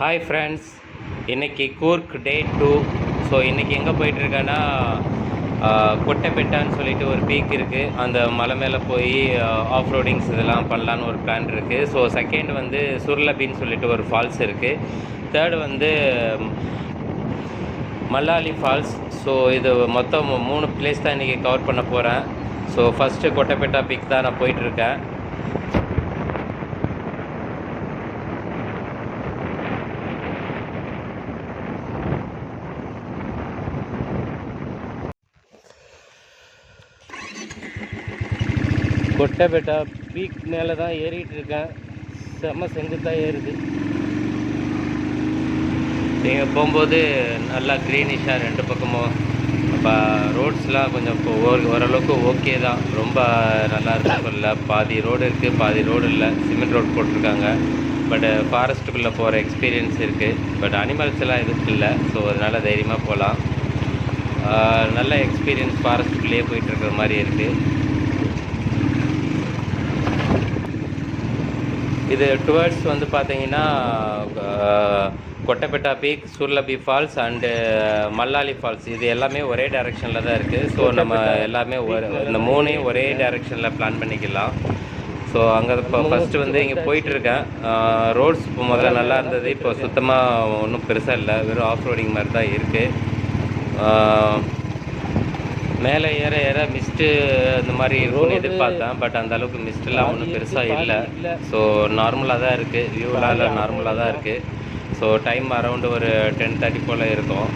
Hi friends, இன்றைக்கி கூர்க் டே 2. So இன்றைக்கி எங்கே போயிட்டுருக்கேன்னா, கொட்டைப்பெட்டான்னு சொல்லிட்டு ஒரு பீக் இருக்குது. அந்த மலை மேலே போய் ஆஃப் ரோடிங்ஸ் இதெல்லாம் பண்ணலான்னு ஒரு பிளான் இருக்குது. ஸோ செகண்ட் வந்து சுர்லபின்னு சொல்லிட்டு ஒரு ஃபால்ஸ் இருக்குது. தேர்டு வந்து மல்லாலி ஃபால்ஸ். ஸோ இது மொத்தம் 3 பிளேஸ் தான் இன்றைக்கி கவர் பண்ண போகிறேன். ஸோ ஃபஸ்ட்டு கொட்டைப்பெட்டா பீக் தான் நான் போயிட்டுருக்கேன். கொட்டைப்பெட்டா பீக் மேலே தான் ஏறிட்டு இருக்கேன். செம்ம செங்குத்தாக ஏறுது. நீங்கள் போகும்போது நல்லா க்ரீனிஷாக ரெண்டு பக்கமும். இப்போ ரோட்ஸ்லாம் கொஞ்சம் இப்போ ஓரளவுக்கு ஓகே தான். ரொம்ப நல்லா இருக்கும். இல்லை பாதி ரோடு இருக்குது, பாதி ரோடு இல்லை. சிமெண்ட் ரோடு போட்டிருக்காங்க. பட் ஃபாரஸ்ட்டுக்குள்ளே போகிற எக்ஸ்பீரியன்ஸ் இருக்குது. பட் அனிமல்ஸ் எல்லாம் எதுவும் இல்லை. ஸோ அதனால் தைரியமாக போகலாம். நல்ல எக்ஸ்பீரியன்ஸ். ஃபாரஸ்ட்டுக்குள்ளேயே போயிட்டுருக்கிற மாதிரி இருக்குது. இது டுவர்ட்ஸ் வந்து பார்த்தீங்கன்னா கொட்டைப்பெட்டா பீக், சுர்லபி ஃபால்ஸ் அண்டு மல்லாலி ஃபால்ஸ், இது எல்லாமே ஒரே டைரெக்ஷனில் தான் இருக்குது. ஸோ நம்ம எல்லாமே இந்த மூணையும் ஒரே டைரெக்ஷனில் பிளான் பண்ணிக்கலாம். ஸோ அங்கே இப்போ ஃபஸ்ட்டு வந்து இங்கே போயிட்டுருக்கேன். ரோட்ஸ் இப்போ முதல்ல நல்லா இருந்தது. இப்போ சுத்தமாக ஒன்றும் பெருசாக இல்லை. வெறும் ஆஃப் ரோடிங் மாதிரி தான் இருக்குது. மேலே ஏற ஏற மிஸ்ட்டு இந்த மாதிரி இருக்கும்னு எதிர்பார்த்தேன். பட் அந்த அளவுக்கு மிஸ்டெல்லாம் ஒன்றும் பெருசாக இல்லை. ஸோ நார்மலாக தான் இருக்குது. வியூலாம் நார்மலாக தான் இருக்குது. ஸோ டைம் அரௌண்டு ஒரு 10:30 போல் இருக்கும்.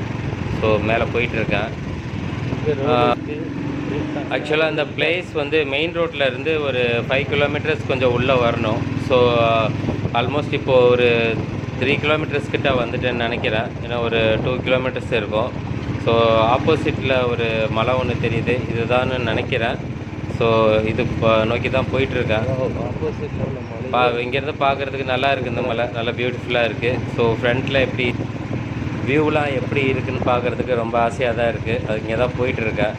ஸோ மேலே போயிட்டுருக்கேன். ஆக்சுவலாக இந்த பிளேஸ் வந்து மெயின் ரோட்டில் இருந்து ஒரு 5 கிலோமீட்டர்ஸ் கொஞ்சம் உள்ளே வரணும். ஸோ ஆல்மோஸ்ட் இப்போது ஒரு 3 கிலோமீட்டர்ஸ் கிட்ட வந்துட்டேன்னு நினைக்கிறேன். ஏன்னா ஒரு 2 கிலோமீட்டர்ஸ் இருக்கும். ஸோ ஆப்போசிட்டில் ஒரு மலை ஒன்று தெரியுது. இதுதான்னு நினைக்கிறேன். ஸோ இது நோக்கி தான் போயிட்டுருக்கேன். இங்கேருந்து பார்க்குறதுக்கு நல்லா இருக்குது. இந்த மலை நல்லா பியூட்டிஃபுல்லாக இருக்குது. ஸோ ஃப்ரண்ட்டில் எப்படி வியூலாம் எப்படி இருக்குதுன்னு பார்க்குறதுக்கு ரொம்ப ஆசையாக தான் இருக்குது. அது இங்கே தான் போயிட்டுருக்கேன்.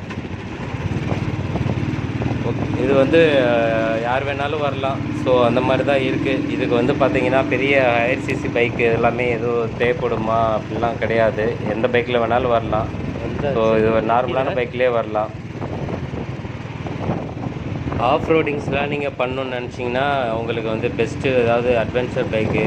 இது வந்து யார் வேணாலும் வரலாம். ஸோ அந்த மாதிரி தான் இருக்குது. இதுக்கு வந்து பார்த்திங்கன்னா பெரிய ஹையர் சிசி பைக்கு எல்லாமே எதுவும் தேவைப்படுமா அப்படிலாம் கிடையாது. எந்த பைக்கில் வேணாலும் வரலாம். ஸோ இது ஒரு நார்மலான பைக்லேயே வரலாம். ஆஃப் ரோடிங்ஸ்லாம் நீங்கள் பண்ணணுன்னு நினச்சிங்கன்னா உங்களுக்கு வந்து பெஸ்ட்டு ஏதாவது அட்வென்ச்சர் பைக்கு,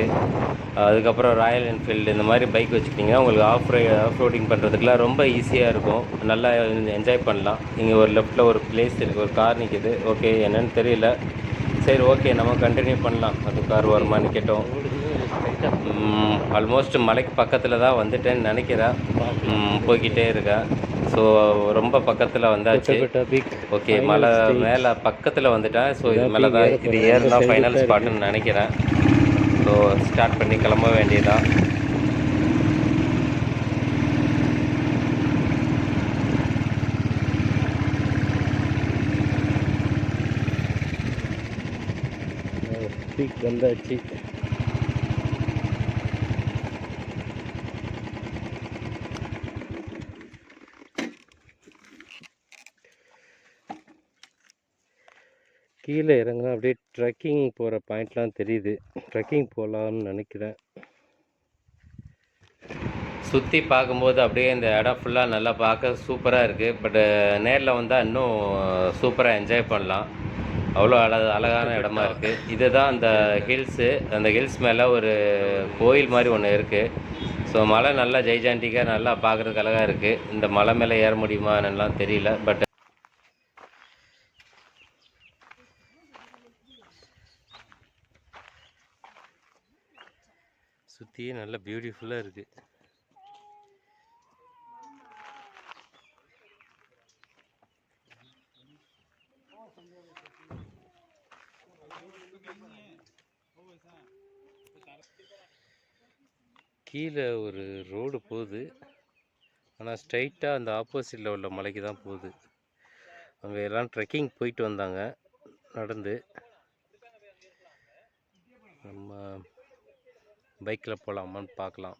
அதுக்கப்புறம் ராயல் என்ஃபீல்டு இந்த மாதிரி பைக் வச்சுக்கிட்டிங்கன்னா உங்களுக்கு ஆஃப் ரோடிங் பண்ணுறதுக்குலாம் ரொம்ப ஈஸியாக இருக்கும். நல்லா என்ஜாய் பண்ணலாம். இங்கே ஒரு லெஃப்ட்டில் ஒரு பிளேஸ் இருக்குது, ஒரு கார் நிற்கிது. ஓகே, என்னென்னு தெரியல. சரி, ஓகே, நம்ம கண்டினியூ பண்ணலாம். அது கார் வருமானு கேட்டோம். ஆல்மோஸ்ட் மலைக்கு பக்கத்தில் தான் வந்துட்டேன்னு நினைக்கிறேன். போய்கிட்டே இருக்கேன். ஸோ ரொம்ப பக்கத்தில் வந்தாச்சு. ஓகே, மலை மேலே பக்கத்தில் வந்துட்டேன். ஸோ இது மேலே தான் இது ஏறுனா ஃபைனல் ஸ்பாட்டுன்னு நினைக்கிறேன். ஸோ ஸ்டார்ட் பண்ணி கிளம்ப வேண்டியதான். பீக் வந்தாச்சு. கீழே இறங்கினா அப்படியே ட்ரெக்கிங் போகிற பாயிண்ட்லாம் தெரியுது. ட்ரெக்கிங் போகலான்னு நினைக்கிறேன். சுற்றி பார்க்கும்போது அப்படியே இந்த இடம் ஃபுல்லாக நல்லா பார்க்க சூப்பராக இருக்குது. பட்டு நேரில் வந்தால் இன்னும் சூப்பராக என்ஜாய் பண்ணலாம். அவ்வளோ அழகான இடமா இருக்குது. இதுதான் அந்த ஹில்ஸு. அந்த ஹில்ஸ் மேலே ஒரு கோயில் மாதிரி ஒன்று இருக்குது. ஸோ மலை நல்லா ஜெய்ஜாண்டிக்காக நல்லா பார்க்குறதுக்கு அழகாக இருக்குது. இந்த மலை மேலே ஏற முடியுமா என்னெல்லாம் தெரியல. பட் சுற்றியே நல்லா பியூட்டிஃபுல்லாக இருக்குது. கீழே ஒரு ரோடு போகுது. ஆனால் ஸ்ட்ரைட்டாக அந்த ஆப்போசிட்டில் உள்ள மலைக்கு தான் போகுது. அங்கே எல்லாம் ட்ரெக்கிங் போயிட்டு வந்தாங்க நடந்து. நம்ம பைக்கில் போகலாமான்னு பார்க்கலாம்,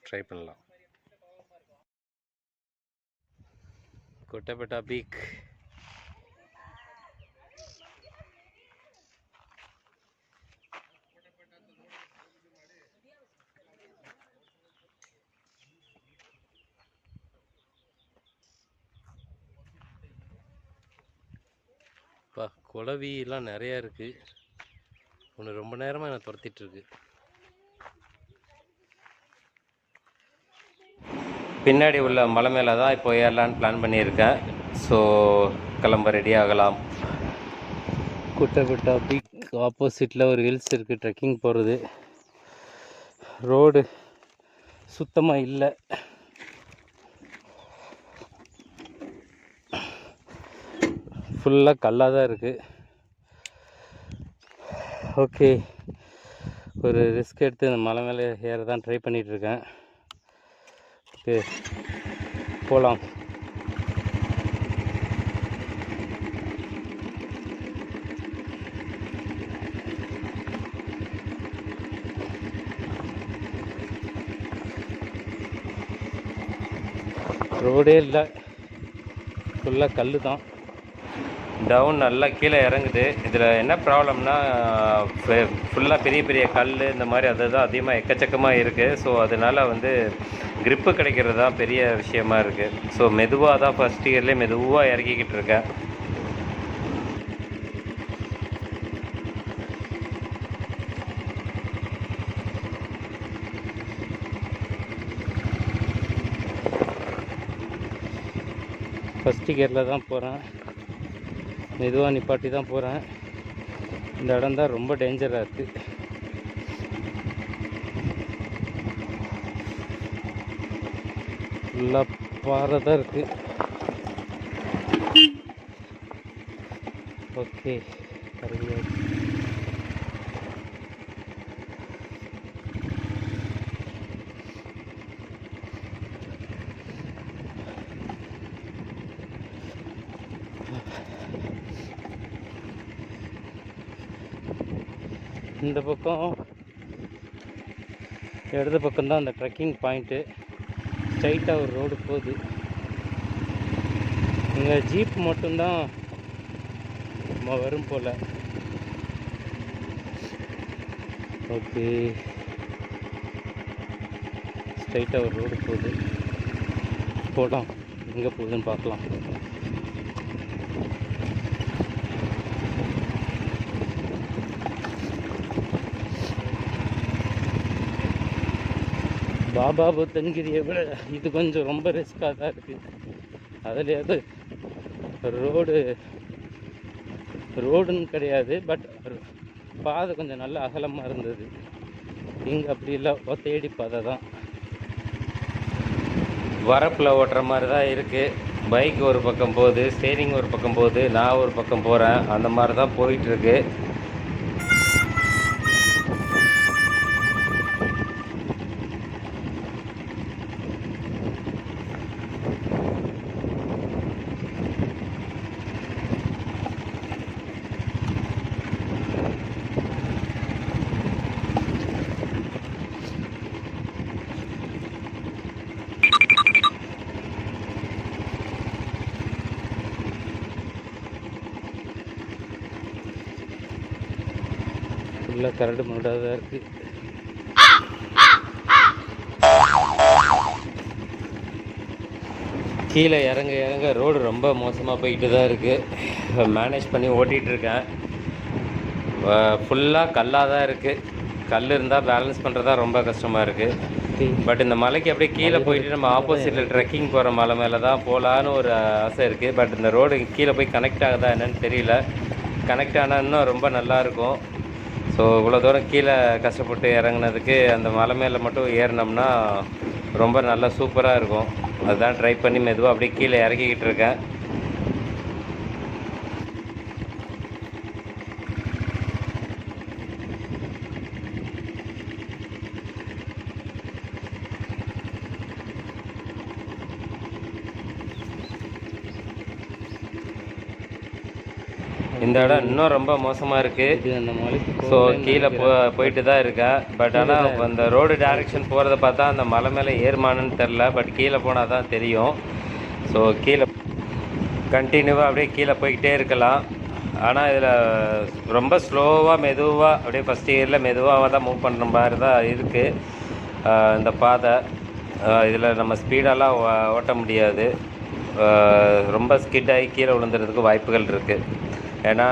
ட்ரை பண்ணலாம். கொட்டைப்பெட்டா பீக். குளவிலாம் நிறையா இருக்குது. ஒன்று ரொம்ப நேரமாக என்னை துரத்திட்டுருக்கு. பின்னாடி உள்ள மலை மேலே தான் இப்போ ஏறலான்னு பிளான் பண்ணியிருக்கேன். ஸோ கிளம்ப ரெடி ஆகலாம். குட்டை பிக் ஆப்போசிட்டில் ஒரு ஹில்ஸ் இருக்குது ட்ரெக்கிங் போகிறது. ரோடு சுத்தமாக இல்லை. ஃபுல்லாக கல்லாக தான் இருக்குது. ஓகே, ஒரு ரிஸ்க் எடுத்து இந்த மலை மேலே ஏற தான் ட்ரை பண்ணிகிட்ருக்கேன். ஓகே, போகலாம். ரோடே இல்லை, ஃபுல்லாக கல் தான். டவுன் நல்லா கீழே இறங்குது. இதில் என்ன ப்ராப்ளம்னா ஃபுல்லாக பெரிய பெரிய கல் இந்த மாதிரி அதுதான் அதிகமாக எக்கச்சக்கமாக இருக்குது. ஸோ அதனால் வந்து க்ரிப்பு கிடைக்கிறது தான் பெரிய விஷயமா இருக்குது. ஸோ மெதுவாக தான் ஃபஸ்ட் இயர்லேயே மெதுவாக இறக்கிக்கிட்டு இருக்கேன். ஃபஸ்ட்டு கியரில் தான் போகிறேன், மெதுவாக நிப்பாட்டி தான் போகிறேன். இந்த இடம் தான் ரொம்ப டேஞ்சராக இருக்குது. ஃபுல்லாக பாறை தான் இருக்குது. ஓகே, இந்த பக்கம் இடது பக்கம்தான் அந்த ட்ரெக்கிங் பாயிண்ட்டு. ஸ்ட்ரைட்டாக ஒரு ரோடு போகுது. இங்கே ஜீப் மட்டும்தான் வரும் போல். ஓகே, ஸ்ட்ரைட்டாக ஒரு ரோடு போகுது. போகலாம், எங்கே போகுதுன்னு பார்க்கலாம். பாபா புத்தன்கிரியை விட இது கொஞ்சம் ரொம்ப ரிஸ்க்காக தான் இருக்குது. அதுலேயாவது ரோடுன்னு கிடையாது, பட் பாதை கொஞ்சம் நல்ல அகலமாக இருந்தது. இங்கே அப்படி இல்லை, ஒத்தையடி பாதை தான். வரப்பில் ஓட்டுற மாதிரி தான் இருக்குது. பைக் ஒரு பக்கம் போகுது, ஸ்டேரிங் ஒரு பக்கம் போகுது, நான் ஒரு பக்கம் போகிறேன். அந்த மாதிரி தான் போயிட்டுருக்கு. ஃபுல்லாக கரடு முரடாக தான் இருக்குது. கீழே இறங்க ரோடு ரொம்ப மோசமாக போய்கிட்டு தான் இருக்குது. மேனேஜ் பண்ணி ஓட்டிகிட்ருக்கேன். ஃபுல்லாக கல்லாக தான் இருக்குது. கல் இருந்தால் பேலன்ஸ் பண்ணுறது ரொம்ப கஷ்டமாக இருக்குது. பட் இந்த மலைக்கு அப்படியே கீழே போயிட்டு நம்ம ஆப்போசிட்டில் ட்ரெக்கிங் போகிற மலை மேலே தான் போகலான்னு ஒரு ஆசை இருக்குது. பட் இந்த ரோடு கீழே போய் கனெக்ட் ஆகுதா என்னன்னு தெரியல. கனெக்ட் ஆனால் இன்னும் ரொம்ப நல்லாயிருக்கும். ஸோ இவ்வளோ தூரம் கீழே கஷ்டப்பட்டு இறங்குனதுக்கு அந்த மலை மேலே மட்டும் ஏறினோம்னா ரொம்ப நல்லா சூப்பராக இருக்கும். அதுதான் ட்ரை பண்ணி மெதுவாக அப்படியே கீழே இறக்கிக்கிட்டு இருக்கேன். இந்த இடம் இன்னும் ரொம்ப மோசமாக இருக்குது. ஸோ கீழே போயிட்டு தான் இருக்கேன். பட் ஆனால் அந்த ரோடு டைரெக்ஷன் போகிறத பார்த்தா அந்த மலை மேலே ஏறுமானு தெரில. பட் கீழே போனால் தான் தெரியும். ஸோ கீழே கண்டினியூவாக அப்படியே கீழே போய்கிட்டே இருக்கலாம். ஆனால் இதில் ரொம்ப ஸ்லோவாக மெதுவாக அப்படியே ஃபஸ்ட் இயரில் மெதுவாக தான் மூவ் பண்ணுற மாதிரி தான் இருக்குது இந்த பாதை. இதில் நம்ம ஸ்பீடெல்லாம் ஓட்ட முடியாது. ரொம்ப ஸ்கிட் ஆகி கீழே விழுந்துறதுக்கு வாய்ப்புகள் இருக்குது. ஏன்னா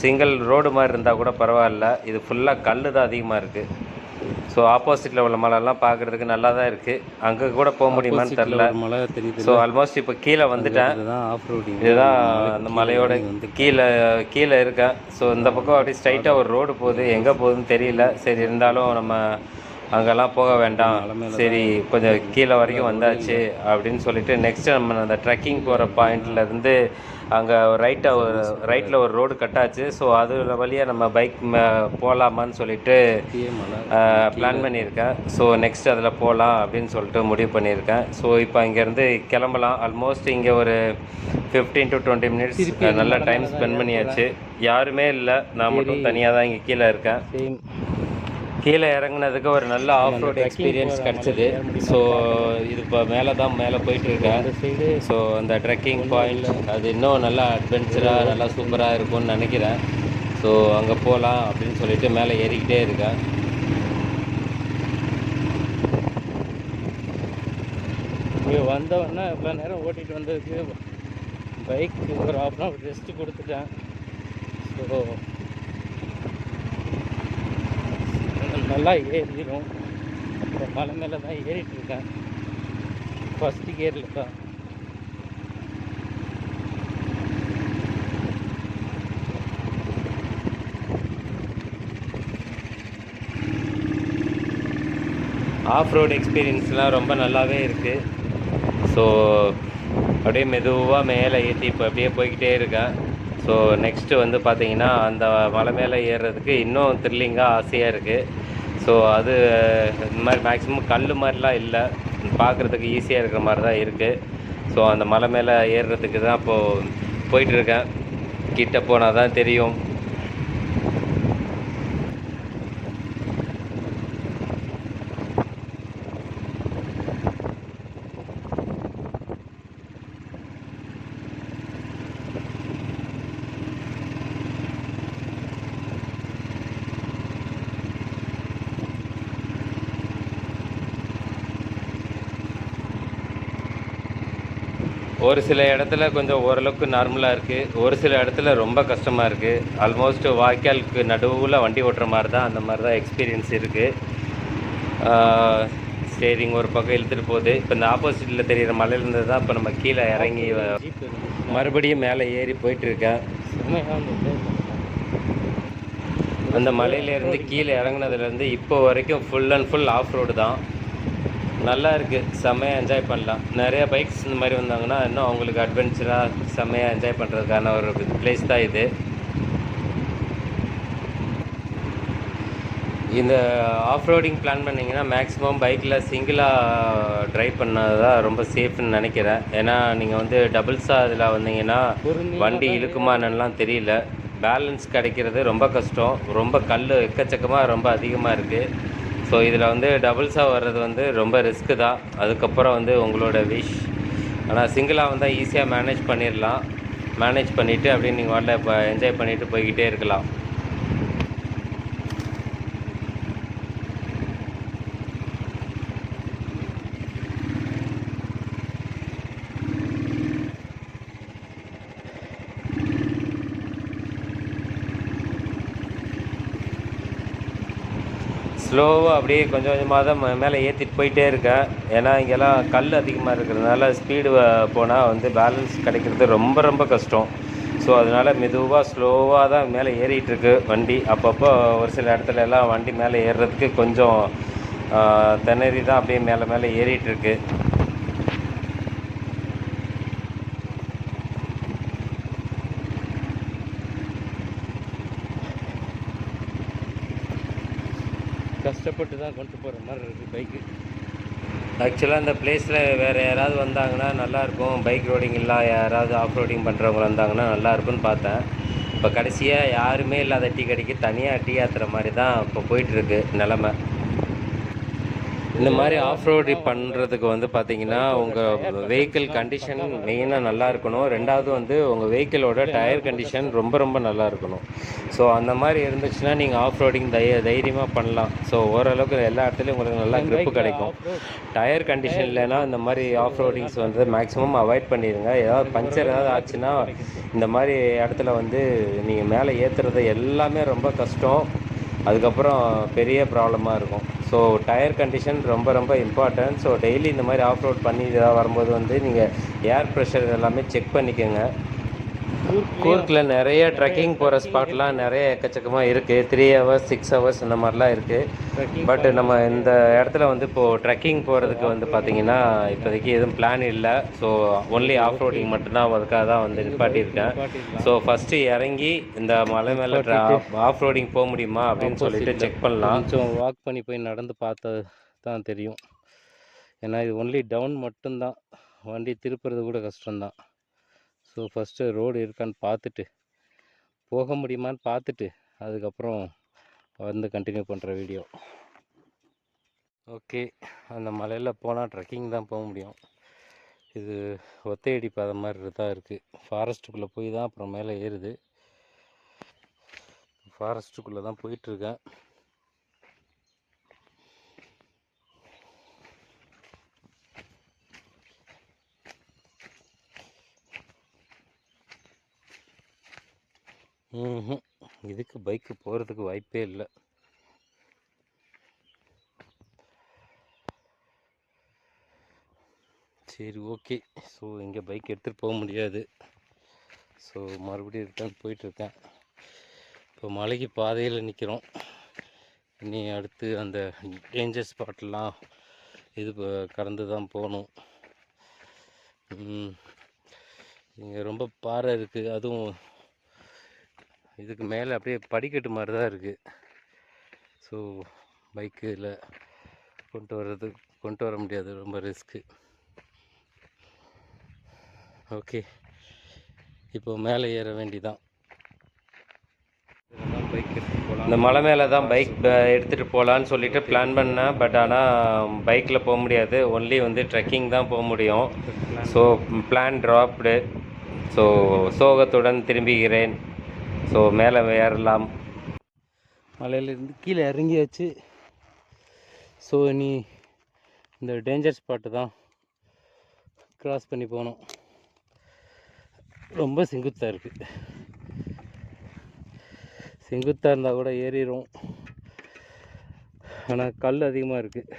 சிங்கிள் ரோடு மாதிரி இருந்தால் கூட பரவாயில்ல, இது ஃபுல்லாக கல் தான் அதிகமாக இருக்குது. ஸோ ஆப்போசிட்டில் உள்ள மலைலாம் பார்க்குறதுக்கு நல்லா தான் இருக்குது. அங்கே கூட போக முடியுமான்னு தெரில. மலை தெரியுது. ஸோ ஆல்மோஸ்ட் இப்போ கீழே வந்துட்டேன். Of roading. இதுதான் அந்த மலையோட கீழே கீழே இருக்கேன். ஸோ இந்த பக்கம் அப்படியே ஸ்ட்ரைட்டாக ஒரு ரோடு போகுது, எங்கே போகுதுன்னு தெரியல. சரி, இருந்தாலும் நம்ம அங்கெல்லாம் போக வேண்டாம், சரி கொஞ்சம் கீழே வரைக்கும் வந்தாச்சு அப்படின்னு சொல்லிட்டு நெக்ஸ்ட்டு நம்ம அந்த ட்ரெக்கிங் போகிற பாயிண்ட்லேருந்து அங்கே ரைட்டில் ஒரு ரோடு கட்டாச்சு. ஸோ அது வழியாக நம்ம பைக் போகலாமான்னு சொல்லிட்டு பிளான் பண்ணியிருக்கேன். ஸோ நெக்ஸ்ட் அதில் போகலாம் அப்படின்னு சொல்லிட்டு முடிவு பண்ணியிருக்கேன். ஸோ இப்போ இங்கேருந்து கிளம்பலாம். ஆல்மோஸ்ட் இங்கே ஒரு 15 to 20 மினிட்ஸ் நல்லா டைம் ஸ்பெண்ட் பண்ணியாச்சு. யாருமே இல்லை, நான் மட்டும் தனியாக தான் இங்கே கீழே இருக்கேன். கீழே இறங்குனதுக்கு ஒரு நல்ல ஆஃப் ரோடு எக்ஸ்பீரியன்ஸ் கிடச்சிது. ஸோ இது இப்போ மேலே போயிட்டுருக்கேன். ஸோ அந்த ட்ரெக்கிங் பாயிண்ட் அது இன்னும் நல்லா அட்வென்ச்சராக நல்லா சூப்பராக இருக்கும்னு நினைக்கிறேன். ஸோ அங்கே போகலாம் அப்படின்னு சொல்லிட்டு மேலே ஏறிக்கிட்டே இருக்கேன். இங்கே வந்தவொடனே இவ்வளோ நேரம் ஓட்டிகிட்டு வந்ததுக்கு பைக் ஒரு ஹாஃப் அன் ஹவர் ரெஸ்ட்டு கொடுத்துட்டேன். ஸோ நல்லா ஏறிடும். அப்புறம் மலை மேலே தான் ஏறிட்டுருக்கேன். ஃபஸ்ட்டு கியரில் தான். ஆஃப் ரோடு எக்ஸ்பீரியன்ஸ்லாம் ரொம்ப நல்லாவே இருக்குது. ஸோ அப்படியே மெதுவாக மேலே ஏற்றி இப்போ அப்படியே போய்கிட்டே இருக்கேன். ஸோ நெக்ஸ்ட்டு வந்து பார்த்திங்கன்னா அந்த மலை மேலே ஏறுறதுக்கு இன்னும் த்ரில்லிங்காக ஆசையாக இருக்குது. ஸோ அது இந்த மாதிரி மேக்ஸிமம் கல் மாதிரிலாம் இல்லை, பார்க்குறதுக்கு ஈஸியாக இருக்கிற மாதிரி தான் இருக்குது. ஸோ அந்த மலை மேலே ஏறுறதுக்கு தான் இப்போது போயிட்டுருக்கேன். கிட்ட போனால் தான் தெரியும். ஒரு சில இடத்துல கொஞ்சம் ஓரளவுக்கு நார்மலாக இருக்குது, ஒரு சில இடத்துல ரொம்ப கஷ்டமாக இருக்குது. ஆல்மோஸ்ட் வாய்க்காலுக்கு நடுவில் வண்டி ஓட்டுற மாதிரி தான், அந்த மாதிரி தான் எக்ஸ்பீரியன்ஸ் இருக்குது. ஸ்டேரிங் ஒரு பக்கம் இழுத்துட்டு போகுது. இப்போ இந்த ஆப்போசிட்டில் தெரிகிற மலையிலேருந்து தான் இப்போ நம்ம கீழே இறங்கி மறுபடியும் மேலே ஏறி போயிட்டுருக்கேன். அந்த மலையிலேருந்து கீழே இறங்குனதுலேருந்து இப்போ வரைக்கும் full and full off road தான். நல்லா இருக்குது, செம்மையாக என்ஜாய் பண்ணலாம். நிறைய பைக்ஸ் இந்த மாதிரி வந்தாங்கன்னா இன்னும் அவங்களுக்கு அட்வென்ச்சராக செம்மையாக என்ஜாய் பண்ணுறதுக்கான ஒரு பிளேஸ் தான் இது. இந்த ஆஃப் ரோடிங் பிளான் பண்ணிங்கன்னா மேக்ஸிமம் பைக்கில் சிங்கிளாக ட்ரைவ் பண்ணது தான் ரொம்ப சேஃப்னு நினைக்கிறேன். ஏன்னா நீங்கள் வந்து டபுள்ஸாக இதில் வந்தீங்கன்னா வண்டி இழுக்குமானலாம் தெரியல, பேலன்ஸ் கிடைக்கிறது ரொம்ப கஷ்டம். ரொம்ப கல் எக்கச்சக்கமாக ரொம்ப அதிகமாக இருக்குது. ஸோ இதில் வந்து டபுள்ஸாக வர்றது வந்து ரொம்ப ரிஸ்க்கு தான். அதுக்கப்புறம் வந்து உங்களோட விஷ். ஆனால் சிங்கிளாக வந்தால் ஈஸியாக மேனேஜ் பண்ணிடலாம். மேனேஜ் பண்ணிவிட்டு அப்படியே நீங்கள் வரல இப்போ என்ஜாய் பண்ணிவிட்டு போய்கிட்டே இருக்கலாம். ஸ்லோவாக அப்படியே கொஞ்சம் கொஞ்சமாக தான் மேலே ஏற்றிட்டு போயிட்டே இருக்கேன். ஏன்னா இங்கெல்லாம் கல் அதிகமாக இருக்கிறதுனால ஸ்பீடு போனால் வந்து பேலன்ஸ் கிடைக்கிறது ரொம்ப ரொம்ப கஷ்டம். ஸோ அதனால் மெதுவாக ஸ்லோவாக தான் மேலே ஏறிட்டுருக்கு வண்டி. அப்பப்போ ஒரு சில இடத்துல எல்லாம் வண்டி மேலே ஏறுறதுக்கு கொஞ்சம் திணறி தான் அப்படியே மேலே ஏறிட்டுருக்கு. கஷ்டப்பட்டு தான் கொண்டு போகிற மாதிரி இருக்குது பைக்கு. ஆக்சுவலாக இந்த பிளேஸில் வேறு யாராவது வந்தாங்கன்னா நல்லாயிருக்கும். பைக் ரோடிங் இல்லை, யாராவது ஆஃப் ரோடிங் பண்ணுறவங்க வந்தாங்கன்னா நல்லாயிருக்குன்னு பார்த்தேன். இப்போ கடைசியாக யாருமே இல்லாத டீ கடைக்கு தனியாக டீ ஆற்றுற மாதிரி தான் இப்போ போயிட்டுருக்கு நிலமை. இந்த மாதிரி ஆஃப் ரோடு பண்ணுறதுக்கு வந்து பார்த்தீங்கன்னா உங்கள் வெஹிக்கிள் கண்டிஷன் மெயினாக நல்லா இருக்கணும். ரெண்டாவது வந்து உங்கள் வெஹிக்கிளோட டயர் கண்டிஷன் ரொம்ப ரொம்ப நல்லா இருக்கணும். ஸோ அந்த மாதிரி இருந்துச்சுன்னா நீங்கள் ஆஃப் ரோடிங் தைரியமாக பண்ணலாம். ஸோ ஓரளவுக்கு எல்லா இடத்துலையும் உங்களுக்கு நல்லா grip கிடைக்கும். டயர் கண்டிஷன் இல்லைன்னா இந்த மாதிரி ஆஃப் ரோடிங்ஸ் வந்து மேக்ஸிமம் அவாய்ட் பண்ணிடுங்க. ஏதாவது பஞ்சர் ஏதாவது ஆச்சுன்னா இந்த மாதிரி இடத்துல வந்து நீங்கள் மேலே ஏற்றுறது எல்லாமே ரொம்ப கஷ்டம். அதுக்கப்புறம் பெரிய ப்ராப்ளமாக இருக்கும். ஸோ டயர் கண்டிஷன் ரொம்ப ரொம்ப இம்பார்ட்டன்ட். ஸோ டெய்லி இந்த மாதிரி ஆஃப் ரோட் பண்ணி இதாக வரும்போது வந்து நீங்கள் ஏர் ப்ரெஷர் எல்லாமே செக் பண்ணிக்கோங்க. கூர்க்கில் நிறைய ட்ரெக்கிங் போகிற ஸ்பாட்லாம் நிறைய எக்கச்சக்கமாக இருக்குது. 3 hours 6 hours இந்த மாதிரிலாம் இருக்குது. பட் நம்ம இந்த இடத்துல வந்து இப்போது ட்ரெக்கிங் போகிறதுக்கு வந்து பார்த்திங்கன்னா இப்போதைக்கு எதுவும் பிளான் இல்லை. ஸோ ஒன்லி ஆஃப் ரோடிங் மட்டும்தான் அதுக்காக தான் வந்து நிப்பாட்டியிருக்கேன். ஸோ ஃபஸ்ட்டு இறங்கி இந்த மலை மேலே ஆஃப் ரோடிங் போக முடியுமா அப்படின்னு சொல்லிட்டு செக் பண்ணலாம். கொஞ்சம் வாக் பண்ணி போய் நடந்து பார்த்தா தான் தெரியும். ஏன்னா இது ஒன்லி டவுன் மட்டும்தான், வண்டி திருப்புறது கூட கஷ்டம்தான். ஸோ ஃபஸ்ட்டு ரோடு இருக்கான்னு பார்த்துட்டு, போக முடியுமான்னு பார்த்துட்டு அதுக்கப்புறம் வந்து கண்டினியூ பண்ணுற வீடியோ. ஓகே, அந்த மலையில் போனால் ட்ரெக்கிங் தான் போக முடியும். இது ஒத்தையடி பாதை மாதிரி தான் இருக்குது. ஃபாரஸ்ட்டுக்குள்ளே போய் தான் அப்புறம் மேலே ஏறுது. ஃபாரஸ்ட்டுக்குள்ளே தான் போயிட்டுருக்கேன். இதுக்கு பைக்கு போகிறதுக்கு வாய்ப்பே இல்லை. சரி, ஓகே. ஸோ இங்கே பைக் எடுத்துகிட்டு போக முடியாது. ஸோ மறுபடியும் ரிட்டர்ன் போயிட்டுருக்கேன். இப்போ மலைக்கு பாதையில் நிற்கிறோம். இனி அடுத்து அந்த டேஞ்சர் ஸ்பாட்லாம் இது கடந்து தான் போகணும். இங்கே ரொம்ப பாறை இருக்குது. அதுவும் இதுக்கு மேலே அப்படியே படிக்கட்டு மாதிரி தான் இருக்குது. ஸோ பைக்கில் கொண்டு வர முடியாது, ரொம்ப ரிஸ்க்கு. ஓகே, இப்போ மேலே ஏற வேண்டிதான். இந்த மலை மேலே தான் பைக் எடுத்துகிட்டு போகலான்னு சொல்லிட்டு பிளான் பண்ணேன். பட் ஆனால் பைக்கில் போக முடியாது, ஒன்லி வந்து ட்ரெக்கிங் தான் போக முடியும். So plan dropped. ஸோ சோகத்துடன் திரும்புகிறேன். ஸோ மேலே ஏறலாம். மலையிலேருந்து கீழே இறங்கியாச்சு. ஸோ இனி இந்த டேஞ்சர் ஸ்பாட்டு தான் க்ராஸ் பண்ணி போகணும். ரொம்ப செங்குத்தாக இருக்குது. செங்குத்தாக இருந்தால் கூட ஏறிடும், ஆனால் கல் அதிகமாக இருக்குது.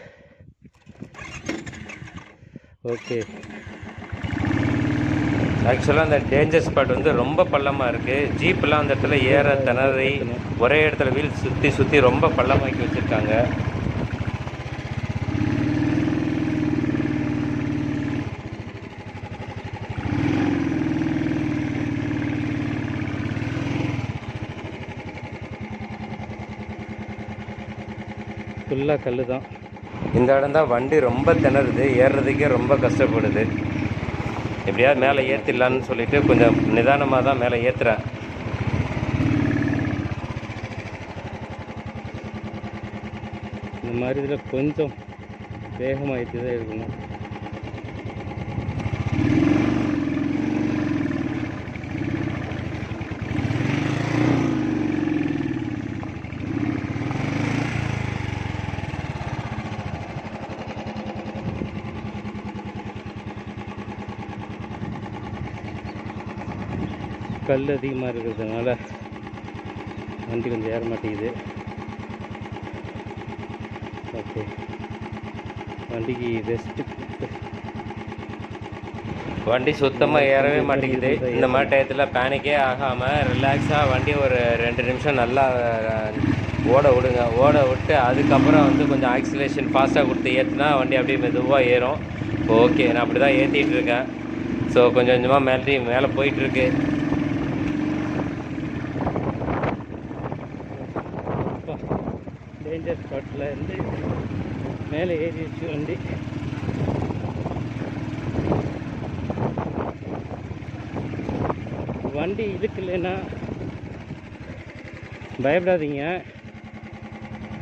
ஓகே, ஆக்சுவலாக அந்த டேஞ்சர் ஸ்பாட் வந்து ரொம்ப பள்ளமாக இருக்குது. ஜீப்லாம் அந்த இடத்துல ஏற திணறி ஒரே இடத்துல வீல் சுற்றி சுற்றி ரொம்ப பள்ளமாக்கி வச்சுருக்காங்க. ஃபுல்லாக கல் தான். இந்த இடம் தான் வண்டி ரொம்ப திணறுது, ஏறுறதுக்கே ரொம்ப கஷ்டப்படுது. எப்படியாவது மேலே ஏற்றிடலான்னு சொல்லிட்டு கொஞ்சம் நிதானமாக தான் மேலே ஏற்றுறேன். இந்த மாதிரி இதில் கொஞ்சம் வேகமாக ஏற்றி தான் இருக்கணும். கல் அதிகமாக இருக்கிறதுனால வண்டி கொஞ்சம் ஏற மாட்டேங்குது. ஓகே, வண்டிக்கு ரெஸ்ட்டு. வண்டி சுத்தமாக ஏறவே மாட்டேங்குது. இந்த மாதிரி டயத்தில் பேனிக்கே ஆகாமல் ரிலாக்ஸாக வண்டி ஒரு 2 நிமிஷம் நல்லா ஓட விட்டு அதுக்கப்புறம் வந்து கொஞ்சம் ஆக்சிலேஷன் ஃபாஸ்ட்டாக கொடுத்து ஏற்றுனா வண்டி அப்படியே மெதுவாக ஏறும். ஓகே, நான் அப்படி தான் ஏற்றிட்டு இருக்கேன். ஸோ கொஞ்சம் கொஞ்சமாக மேலே போயிட்டுருக்கு. டேஞ்சர் ஸ்பாட்டில் இருந்து மேலே ஏறிடுச்சு வண்டி. வண்டி இழுக்கலைன்னா பயப்படாதீங்க.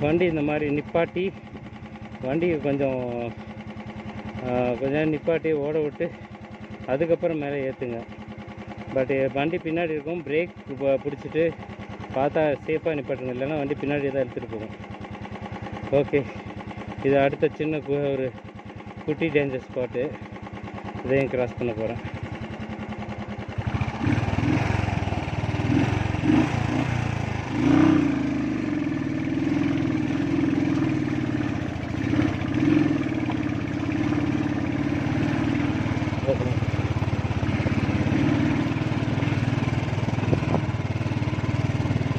வண்டி இந்த மாதிரி நிப்பாட்டி வண்டியை கொஞ்சம் நேரம் நிப்பாட்டி ஓட விட்டு அதுக்கப்புறம் மேலே ஏற்றுங்க. பட் வண்டி பின்னாடி இருக்கும், பிரேக் பிடிச்சிட்டு பார்த்தா சேஃபாக நிப்பாட்டுங்க, இல்லைன்னா வண்டி பின்னாடி தான் எடுத்துகிட்டு போகும். ஓகே, இது அடுத்த சின்ன ஒரு குட்டி டேஞ்சர் ஸ்பாட்டு, இதையும் கிராஸ் பண்ண போகிறேன்.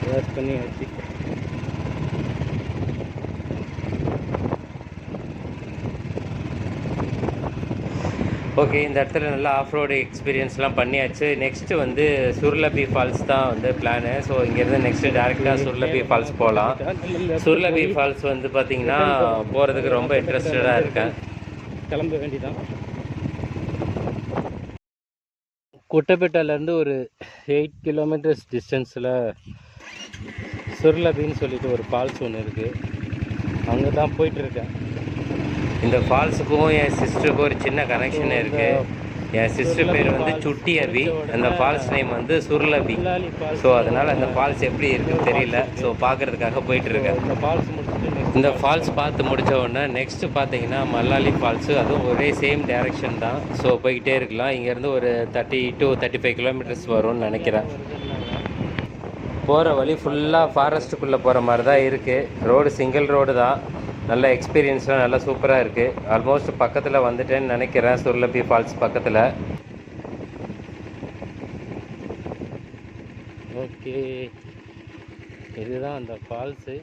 கிராஸ் பண்ணி வச்சு ஓகே, இந்த இடத்துல நல்லா ஆஃப் ரோடு எக்ஸ்பீரியன்ஸ்லாம் பண்ணியாச்சு. நெக்ஸ்ட்டு வந்து சுர்லபி ஃபால்ஸ் தான் வந்து பிளானு. ஸோ இங்கேருந்து நெக்ஸ்ட்டு டேரெக்டாக சுர்லபி ஃபால்ஸ் போகலாம். சுர்லபி ஃபால்ஸ் வந்து பார்த்திங்கன்னா போகிறதுக்கு ரொம்ப இன்ட்ரெஸ்டடாக இருக்கேன். கிளம்ப வேண்டிதான். குட்டப்பேட்டாலேருந்து ஒரு 8 கிலோமீட்டர்ஸ் டிஸ்டன்ஸில் சுர்லபின்னு சொல்லிட்டு ஒரு ஃபால்ஸ் ஒன்று இருக்குது, அங்கே தான் போயிட்டுருக்கேன். இந்த ஃபால்ஸுக்கும் என் சிஸ்டருக்கும் ஒரு சின்ன கனெக்ஷன் இருக்குது. என் சிஸ்டர் பேர் வந்து சுட்டி அபி, அந்த ஃபால்ஸ் நேம் வந்து சுர்லபி. ஸோ அதனால் அந்த ஃபால்ஸ் எப்படி இருக்குன்னு தெரியல. ஸோ பார்க்குறதுக்காக போயிட்டுருக்கேன். இந்த ஃபால்ஸ் பார்த்து முடித்த உடனே நெக்ஸ்ட்டு பார்த்தீங்கன்னா மல்லாலி ஃபால்ஸு, அதுவும் ஒரே சேம் டைரெக்ஷன் தான். ஸோ போய்கிட்டே இருக்கலாம். இங்கேருந்து ஒரு 30 to 35 கிலோமீட்டர்ஸ் வரும்னு நினைக்கிறேன். போகிற வழி ஃபுல்லாக ஃபாரஸ்ட்டுக்குள்ளே போகிற மாதிரி தான் இருக்குது. ரோடு சிங்கிள் ரோடு தான். நல்ல எக்ஸ்பீரியன்ஸ்லாம் நல்லா சூப்பராக இருக்குது. ஆல்மோஸ்ட் பக்கத்தில் வந்துட்டேன்னு நினைக்கிறேன், சுர்லபி ஃபால்ஸ் பக்கத்தில். ஓகே, இதுதான் அந்த ஃபால்ஸு.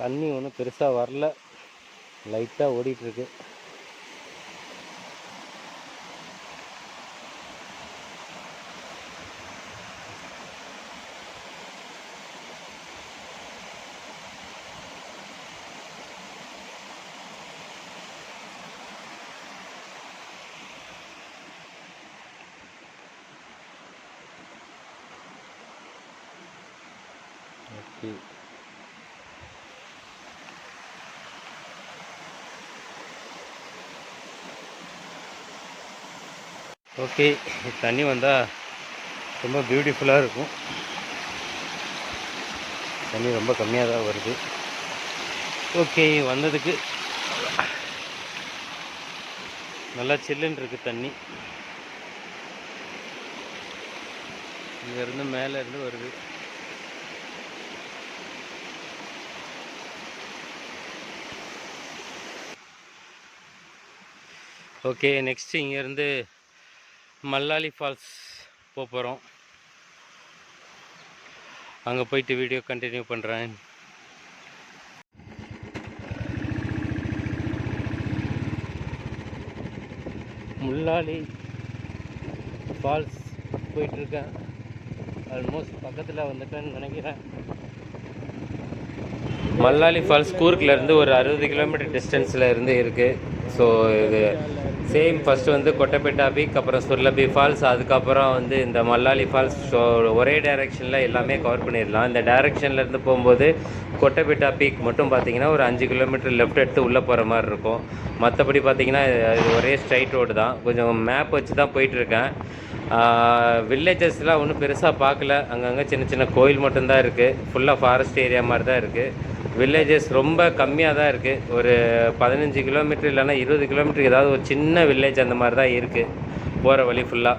தண்ணி ஒன்றும் பெருசாக வரல, லைட்டாக ஓடிட்டுருக்கு. ஓகே, ஓகே, தண்ணி வந்தால் ரொம்ப பியூட்டிஃபுல்லாக இருக்கும். தண்ணி ரொம்ப கம்மியாக தான் வருது. ஓகே, வந்ததுக்கு நல்லா சில்லுன்னு இருக்குது தண்ணி. இங்கேருந்து மேலேருந்து வருது. ஓகே, நெக்ஸ்ட்டு இங்கேருந்து மல்லாலி ஃபால்ஸ் போகிறோம். அங்கே போயிட்டு வீடியோ கண்டினியூ பண்ணுறேன். முல்லாலி ஃபால்ஸ் போயிட்டுருக்கேன். ஆல்மோஸ்ட் பக்கத்தில் வந்துட்டேன்னு நினைக்கிறேன். மல்லாலி ஃபால்ஸ் கூர்க்லேருந்து ஒரு 60 கிலோமீட்டர் டிஸ்டன்ஸில் இருந்து இருக்குது. ஸோ இது சேம் ஃபஸ்ட்டு வந்து கொட்டப்பேட்டா பீக், அப்புறம் சுர்லபி ஃபால்ஸ், அதுக்கப்புறம் வந்து இந்த மல்லாலி ஃபால்ஸ். ஸோ ஒரே டைரெக்ஷனில் எல்லாமே கவர் பண்ணிடலாம். இந்த டைரெக்ஷன்லேருந்து போகும்போது கொட்டப்பேட்டா பீக் மட்டும் பார்த்திங்கன்னா ஒரு 5 கிலோமீட்டர் லெஃப்ட் எடுத்து உள்ளே போகிற மாதிரி இருக்கும். மற்றபடி பார்த்திங்கன்னா இது ஒரே ஸ்ட்ரைட் ரோடு தான். கொஞ்சம் மேப் வச்சு தான் போயிட்டுருக்கேன். வில்லேஜஸ்லாம் ஒன்றும் பெருசாக பார்க்கல, அங்கங்கே சின்ன சின்ன கோயில் மட்டும்தான் இருக்குது. ஃபுல்லாக ஃபாரஸ்ட் ஏரியா மாதிரி தான் இருக்குது. வில்லேஜஸ் ரொம்ப கம்மியாக தான் இருக்குது. ஒரு 15 கிலோமீட்டர் இல்லைன்னா 20 கிலோமீட்டருக்கு ஏதாவது ஒரு சின்ன வில்லேஜ் அந்த மாதிரி தான் இருக்குது போகிற வழி ஃபுல்லாக.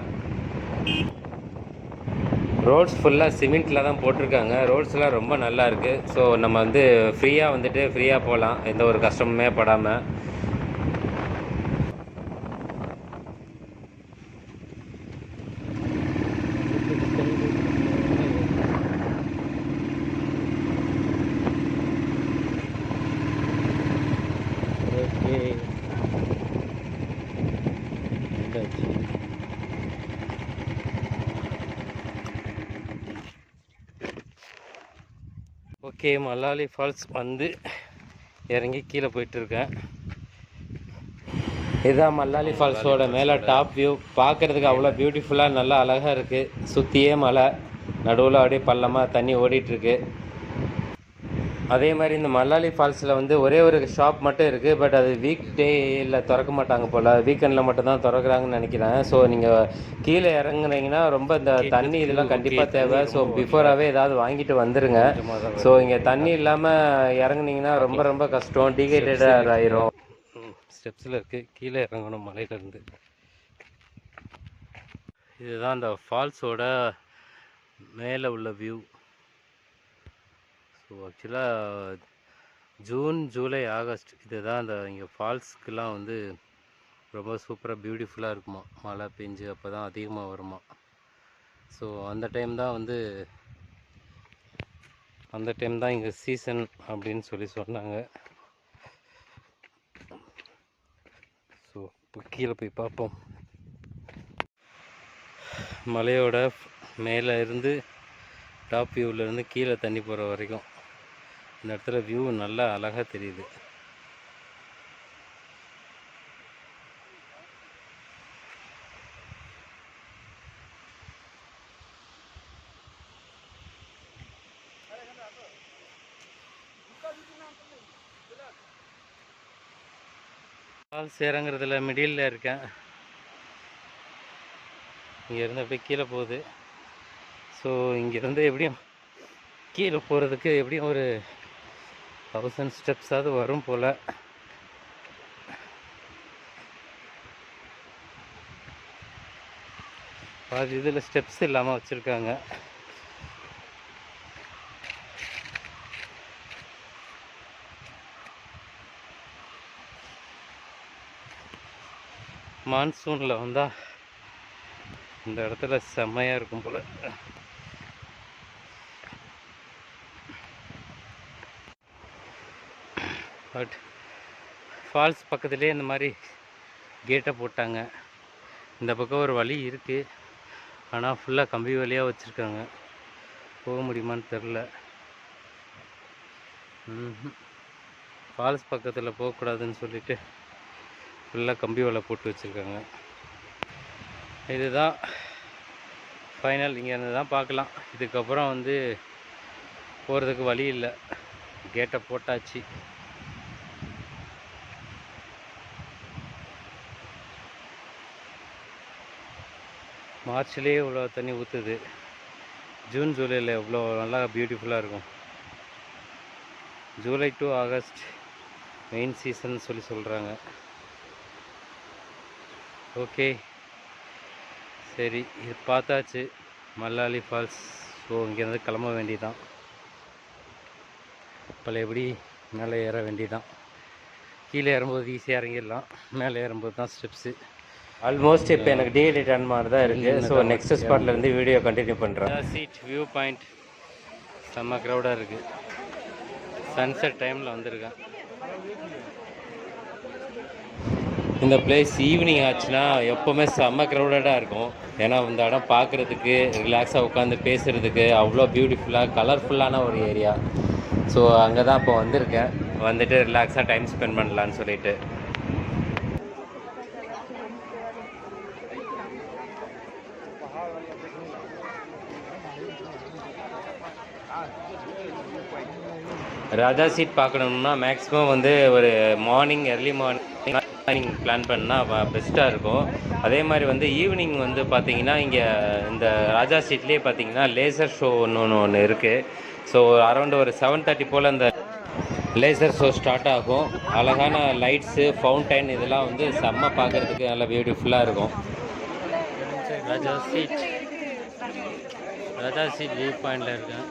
ரோட்ஸ் ஃபுல்லாக சிமெண்ட்டில் தான் போட்டிருக்காங்க. ரோட்ஸ்லாம் ரொம்ப நல்லா இருக்குது. ஸோ நம்ம வந்து ஃப்ரீயாக வந்துட்டு ஃப்ரீயாக போகலாம், எந்த ஒரு கஷ்டமுமே படாமல். ஓகே, மல்லாலி ஃபால்ஸ் வந்து இறங்கி கீழே போயிட்டுருக்கேன். இதுதான் மல்லாலி ஃபால்ஸோட மேலே டாப் வியூ. பார்க்குறதுக்கு அவ்வளோ பியூட்டிஃபுல்லாக நல்லா அழகாக இருக்குது. சுற்றியே மலை, நடுவில் அப்படியே பள்ளமாக தண்ணி ஓடிட்டுருக்கு. அதே மாதிரி இந்த மல்லாலி ஃபால்ஸில் வந்து ஒரே ஒரு ஷாப் மட்டும் இருக்குது. பட் அது வீக் டேயில் திறக்க மாட்டாங்க போல், வீக்கெண்டில் மட்டும்தான் திறக்கிறாங்கன்னு நினைக்கிறேன். ஸோ நீங்கள் கீழே இறங்குனீங்கன்னா ரொம்ப இந்த தண்ணி இதெல்லாம் கண்டிப்பாக தேவை. ஸோ பிஃபோராகவே ஏதாவது வாங்கிட்டு வந்துடுங்க. ஸோ இங்கே தண்ணி இல்லாமல் இறங்குனீங்கன்னா ரொம்ப ரொம்ப கஷ்டம், டீஹைட்ரேட்டட் ஆயிரும். ஸ்டெப்ஸில் இருக்குது, கீழே இறங்கணும் மலையிலேருந்து. இதுதான் இந்த ஃபால்ஸோட மேலே உள்ள வியூ. ஸோ ஆக்சுவலாக ஜூன், ஜூலை, ஆகஸ்ட் இதுதான் அந்த இங்கே ஃபால்ஸ்க்கெலாம் வந்து ரொம்ப சூப்பராக பியூட்டிஃபுல்லாக இருக்குமா. மழை பெஞ்சு அப்போ தான் அதிகமாக வருமா. ஸோ அந்த டைம் தான் இங்கே சீசன் அப்படின்னு சொல்லி சொன்னாங்க. ஸோ இப்போ கீழே போய் பார்ப்போம். மலையோட மேலே இருந்து டாப் வியூவிலேருந்து கீழே தண்ணி போகிற வரைக்கும் இந்த இடத்துல வியூ நல்லா அழகாக தெரியுது. ஃபால்ஸ் இறங்குறதுல மிடில் இருக்கேன். இங்கேருந்து அப்படியே கீழே போகுது. ஸோ இங்கேருந்து எப்படியும் கீழே போகிறதுக்கு எப்படியும் ஒரு 1000 ஸ்டெப்ஸாவது வரும் போல். பாதி இதில் ஸ்டெப்ஸ் இல்லாமல் வச்சுருக்காங்க. மான்சூனில் வந்தால் இந்த இடத்துல செம்மையாக இருக்கும் போல். பட் ஃபால்ஸ் பக்கத்துலேயே இந்த மாதிரி கேட்டை போட்டாங்க. இந்த பக்கம் ஒரு வழி இருக்குது, ஆனால் ஃபுல்லாக கம்பி வழியாக வச்சுருக்காங்க. போக முடியுமான்னு தெரில. ஃபால்ஸ் பக்கத்தில் போகக்கூடாதுன்னு சொல்லிட்டு ஃபுல்லாக கம்பி வலை போட்டு வச்சுருக்காங்க. இதுதான் ஃபைனல். இங்கேருந்து தான் பார்க்கலாம். இதுக்கப்புறம் வந்து போகிறதுக்கு வழி இல்லை, கேட்டை போட்டாச்சு. மார்ச்லேயே இவ்வளோ தண்ணி ஊற்றுது. ஜூன், ஜூலையில் எவ்வளோ நல்லா பியூட்டிஃபுல்லாக இருக்கும். July to August main season சொல்லி சொல்கிறாங்க. ஓகே, சரி, இது பார்த்தாச்சு மல்லாலி ஃபால்ஸ். ஸோ இங்கேருந்து கிளம்ப வேண்டியதான். பழையபடி மேலே ஏற வேண்டியதான். கீழே ஏறும்போது ஈஸியாக இறங்கிடலாம், மேலே ஏறும்போது தான் ஸ்டெப்ஸு. ஆல்மோஸ்ட் இப்போ எனக்கு டீஹைட்ரேட் ஆன மாதிரி தான் இருக்குது. ஸோ நெக்ஸ்ட் ஸ்பாட்லேருந்து வீடியோ கண்டினியூ பண்ணுறேன். சீட் வியூ பாயிண்ட் செம்ம க்ரௌடாக இருக்குது. சன்செட் டைமில் வந்திருக்கேன். இந்த பிளேஸ் ஈவினிங் ஆச்சுன்னா எப்போவுமே செம்ம க்ரௌடடாக இருக்கும். ஏன்னா இந்த இடம் பார்க்குறதுக்கு, ரிலாக்ஸாக உட்காந்து பேசுகிறதுக்கு அவ்வளோ பியூட்டிஃபுல்லாக கலர்ஃபுல்லான ஒரு ஏரியா. ஸோ அங்கே தான் இப்போ வந்திருக்கேன். வந்துட்டு ரிலாக்ஸாக டைம் ஸ்பெண்ட் பண்ணலான்னு சொல்லிட்டு. ராஜா சீட் பார்க்கணும்னா மேக்ஸிமம் வந்து ஒரு மார்னிங், ஏர்லி மார்னிங் பிளான் பண்ணால் பெஸ்ட்டாக இருக்கும். அதே மாதிரி வந்து ஈவினிங் வந்து பார்த்திங்கன்னா இங்கே இந்த ராஜா சீட்லேயே பார்த்திங்கன்னா லேசர் ஷோ ஒன்று இருக்குது. ஸோ அரௌண்ட் ஒரு 7:30 போல் அந்த லேசர் ஷோ ஸ்டார்ட் ஆகும். அழகான லைட்ஸு, ஃபவுண்டைன் இதெல்லாம் வந்து செம்ம பார்க்குறதுக்கு நல்லா பியூட்டிஃபுல்லாக இருக்கும். ராஜா சீட் வியூ பாயிண்டில் இருக்கேன்.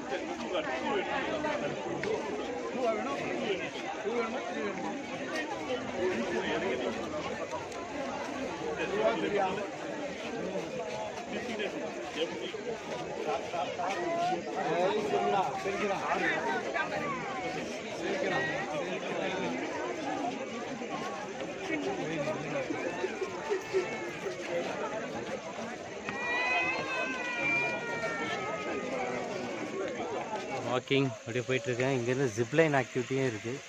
வாக்கிங் அப்படியே போயிட்டுருக்கேன். இங்கேருந்து ஜிப்லைன் ஆக்டிவிட்டியும் இருக்குது.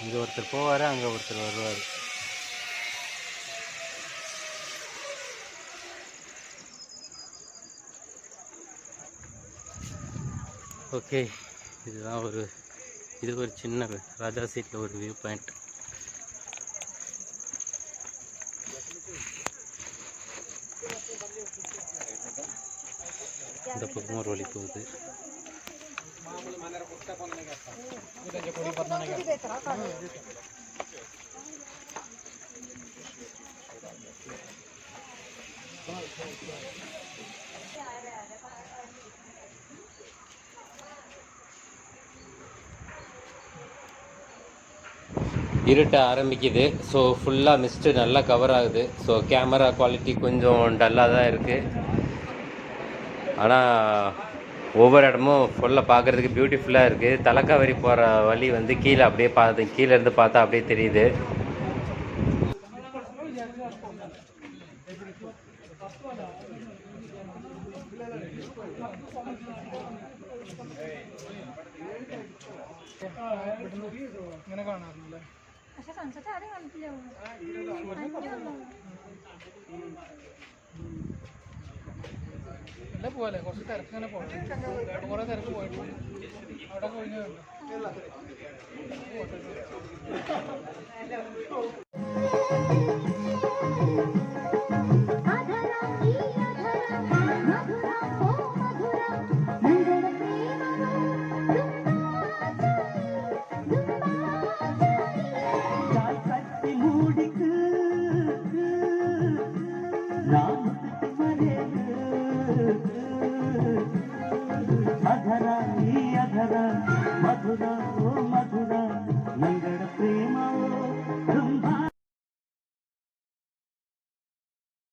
இங்கே ஒருத்தர் போவார், அங்கே ஒருத்தர் வருவார். ஓகே, இதுதான் இது ஒரு சின்ன ராஜா சீட்டில் ஒரு வியூ பாயிண்ட். இந்த பக்கம் ஒரு வழி போகுது. இருட்ட ஆரம்பிக்குது. ஸோ ஃபுல்லாக மிஸ்ட்டு நல்லா கவர் ஆகுது. ஸோ கேமரா குவாலிட்டி கொஞ்சம் டல்லாக தான் இருக்குது. ஆனால் ஒவ்வொரு இடமும் ஃபுல்லாக பார்க்குறதுக்கு பியூட்டிஃபுல்லாக இருக்குது. தலைக்காவேரி போகிற வழி வந்து கீழே அப்படியே கீழேருந்து பார்த்தா அப்படியே தெரியுது. പോലെ കുറച്ച് തിരക്കിങ്ങനെ പോയിട്ട് കുറേ തിരക്ക് പോയിട്ട് അവിടെ പോയി